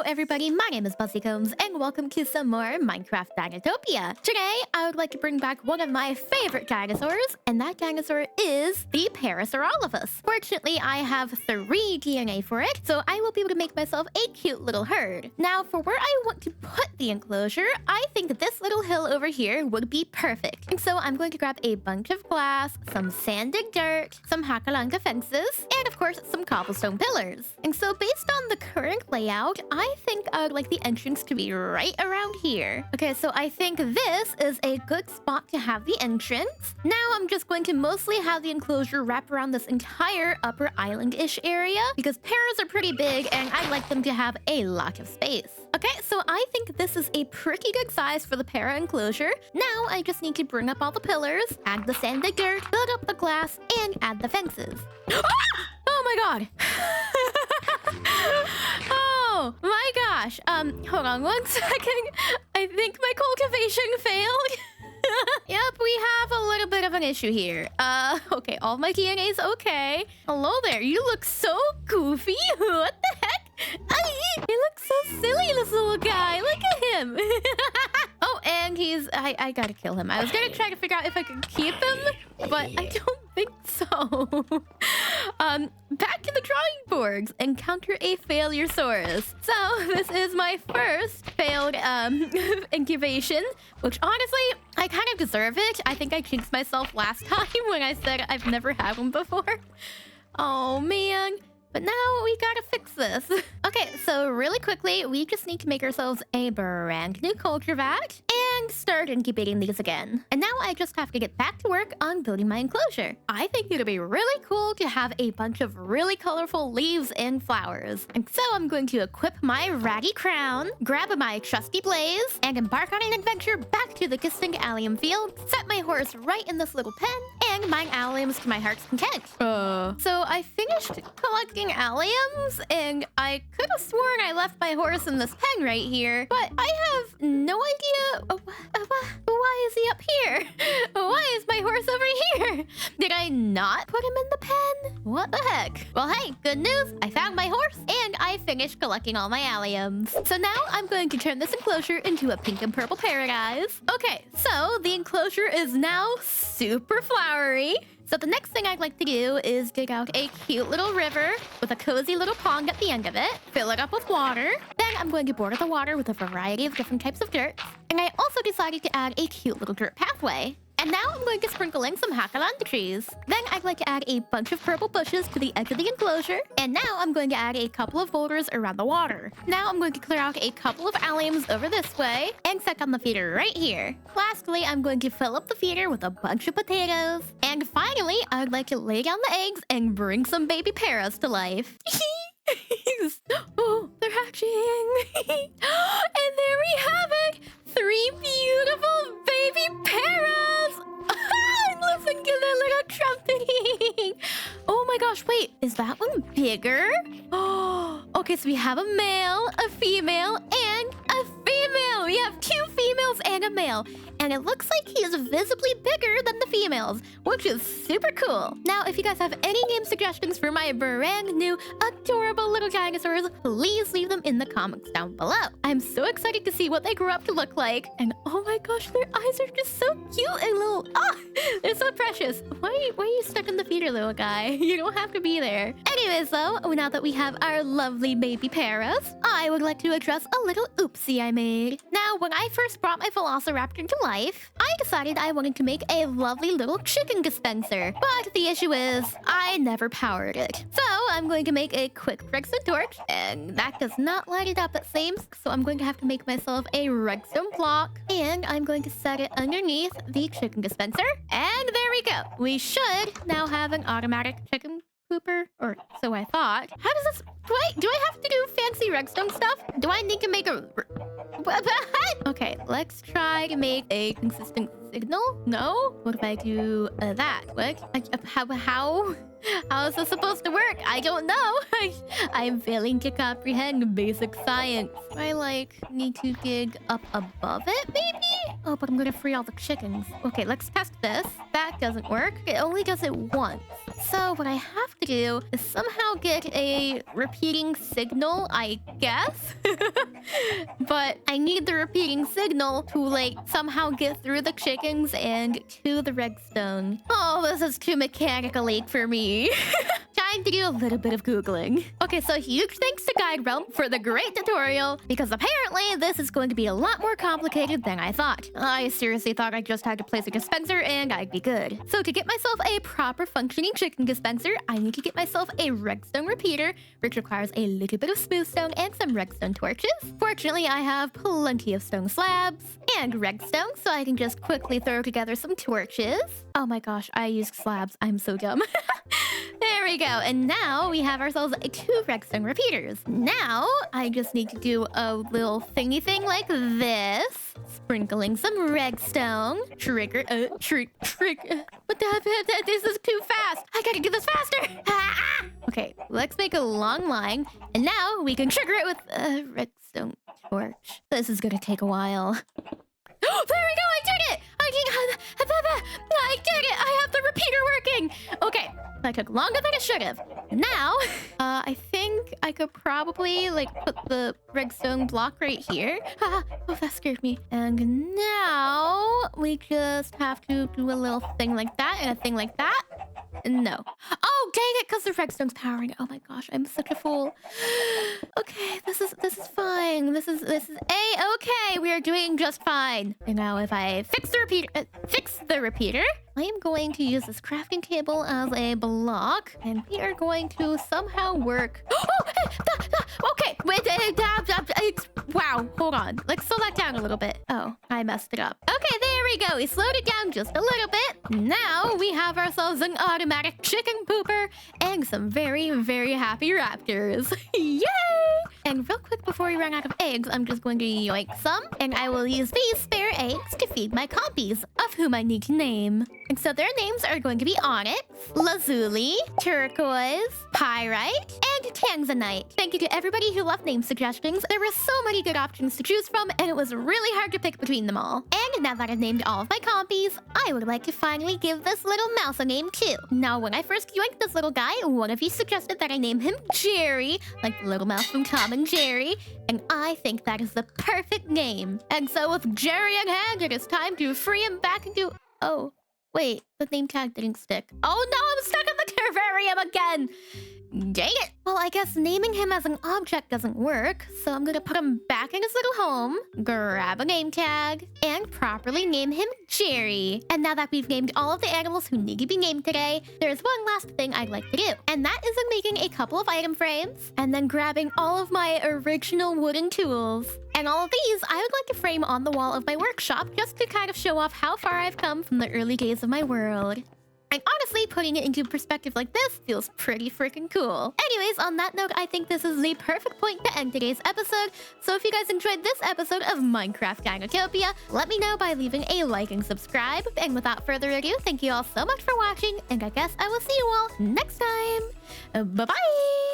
everybody, my name is Buzzycombs, and welcome to some more Minecraft Dinotopia. Today, I would like to bring back one of my favorite dinosaurs, and that dinosaur is the Parasaurolophus. Fortunately, I have 3 DNA for it, so I will be able to make myself a cute little herd. Now, for where I want to put the enclosure, I think that this little hill over here would be perfect. And so I'm going to grab a bunch of glass, some sanded dirt, some haka fences, and of course, some cobblestone pillars. And so based on the current layout, I think I would like the entrance to be right around here. Okay, so I think this is a good spot to have the entrance. Now I'm just going to mostly have the enclosure wrap around this entire upper island-ish area because paras are pretty big and I like them to have a lot of space. Okay, so I think this is a pretty good size for the para enclosure. Now I just need to bring up all the pillars, add the sanded dirt, build up the glass, and add the fences. Oh my god! Oh my gosh. Hold on 1 second. I think my cultivation failed. Yep, we have a little bit of an issue here. Okay, all my DNA is okay. Hello there, you look so goofy. What the heck? He looks so silly, this little guy. Look at him. Oh, and he's... I gotta kill him. I was gonna try to figure out if I could keep him, but I don't think so. Back to the drawing boards. Encounter a failure-saurus. So, this is my first failed incubation, which honestly, I kind of deserve it. I think I jinxed myself last time when I said I've never had one before. Oh, man. But now we gotta fix this. Okay, so really quickly, we just need to make ourselves a brand new culture vat and start incubating these again. And now I just have to get back to work on building my enclosure. I think it'll be really cool to have a bunch of really colorful leaves and flowers. And so I'm going to equip my ratty crown, grab my trusty blaze, and embark on an adventure back to the distant allium field, set my horse right in this little pen, and mine alliums to my heart's content. So I finished collecting alliums, and I could have sworn I left my horse in this pen right here, but I have no idea why is he up here? Why is my horse over here? Did I not put him in the pen? What the heck? Well, hey, good news. I found my horse, and I finished collecting all my alliums. So now I'm going to turn this enclosure into a pink and purple paradise. Okay, so the enclosure is now super flowery. So the next thing I'd like to do is dig out a cute little river with a cozy little pond at the end of it, fill it up with water. Then I'm going to border the water with a variety of different types of dirt. And I also decided to add a cute little dirt pathway. And now I'm going to sprinkle in some haka trees. Then I'd like to add a bunch of purple bushes to the edge of the enclosure. And now I'm going to add a couple of boulders around the water. Now I'm going to clear out a couple of alliums over this way and set on the feeder right here. Lastly, I'm going to fill up the feeder with a bunch of potatoes. And finally, I'd like to lay down the eggs and bring some baby paras to life. Oh, they're hatching. And there we have it. 3 beautiful baby paras. And listen to their little trumpeting. Oh my gosh, wait, is that one bigger? Oh, okay, so we have a male, a female, and a female. We have 2 females and a male. And it looks like he is visibly bigger than the females, which is super cool. Now, if you guys have any name suggestions for my brand new, adorable little dinosaurs, please leave them in the comments down below. I'm so excited to see what they grow up to look like. And oh my gosh, their eyes are just so cute and little. Ah, they're so precious. Why are you stuck in the feeder, little guy? You don't have to be there. Anyways, though, now that we have our lovely baby paras, I would like to address a little oopsie I made. Now, when I first brought my Velociraptor to life, I decided I wanted to make a lovely little chicken dispenser. But the issue is, I never powered it. So I'm going to make a quick redstone torch, and that does not light it up, it seems. So I'm going to have to make myself a redstone block, and I'm going to set it underneath the chicken dispenser. And there we go. We should now have an automatic chicken pooper, or so I thought. How does this... Do I have to do fancy redstone stuff? Do I need to make a... Okay, let's try to make a consistent signal. No? What if I do that? What? How is this supposed to work? I don't know. I'm failing to comprehend basic science. I need to dig up above it, maybe? Oh, but I'm gonna free all the chickens. Okay, let's test this. That doesn't work. It only does it once. So what I have to do is somehow get a repeating signal, I guess. But I need the repeating signal to like somehow get through the chickens and to the redstone. Oh, this is too mechanically for me. Time to do a little bit of Googling. Okay, so huge thanks to Guide Realm for the great tutorial, because apparently this is going to be a lot more complicated than I thought. I seriously thought I just had to place a dispenser and I'd be good. So to get myself a proper functioning chicken dispenser, I need to get myself a redstone repeater, which requires a little bit of smooth stone and some redstone torches. Fortunately, I have plenty of stone slabs and redstone, so I can just quickly throw together some torches. Oh my gosh, I used slabs. I'm so dumb. There we go. And now we have ourselves 2 redstone repeaters. Now I just need to do a little thingy thing like this. Sprinkling some redstone. Trigger. What the heck? This is too fast. I gotta do this faster. Okay, let's make a long line. And now we can trigger it with a redstone torch. This is gonna take a while. Oh, there we go! I did it! I did it! I have the repeater working! Okay, that took longer than it should have. Now, I think I could probably, like, put the redstone block right here. Oh, that scared me. And now, we just have to do a little thing like that and a thing like that. No. Oh, dang it, because the redstone's powering. Oh my gosh, I'm such a fool. Okay, this is fine. This is A-okay. We are doing just fine. And now if I fix the repeater, I am going to use this crafting table as a block, and we are going to somehow work. Oh, okay, wait, wow, hold on. Let's slow that down a little bit. Oh, I messed it up. Okay, there we go. We slowed it down just a little bit. Now we have ourselves an automatic chicken pooper and some very, very happy raptors. Yay! And real quick before we run out of eggs, I'm just going to yoink some, and I will use these spare eggs to feed my compies, of whom I need to name. And so their names are going to be Onyx, Lazuli, Turquoise, Pyrite, and Tanzanite. Thank you to everybody who left name suggestions. There were so many good options to choose from, and it was really hard to pick between them all. And now that I've named all of my compies, I would like to finally give this little mouse a name too. Now, when I first yoinked this little guy, one of you suggested that I name him Jerry, like the little mouse from Tom and Jerry, and I think that is the perfect name. And so with Jerry in hand, it is time to free him back into... Oh, wait, the name tag didn't stick. Oh no, I'm stuck in the terrarium again! Dang it! Well, I guess naming him as an object doesn't work, so I'm gonna put him back in his little home, grab a name tag, and properly name him Jerry. And now that we've named all of the animals who need to be named today, there's one last thing I'd like to do, and that is in making a couple of item frames, and then grabbing all of my original wooden tools. And all of these, I would like to frame on the wall of my workshop just to kind of show off how far I've come from the early days of my world. And honestly, putting it into perspective like this feels pretty freaking cool. Anyways, on that note, I think this is the perfect point to end today's episode. So if you guys enjoyed this episode of Minecraft Dinotopia, let me know by leaving a like and subscribe. And without further ado, thank you all so much for watching, and I guess I will see you all next time. Bye-bye!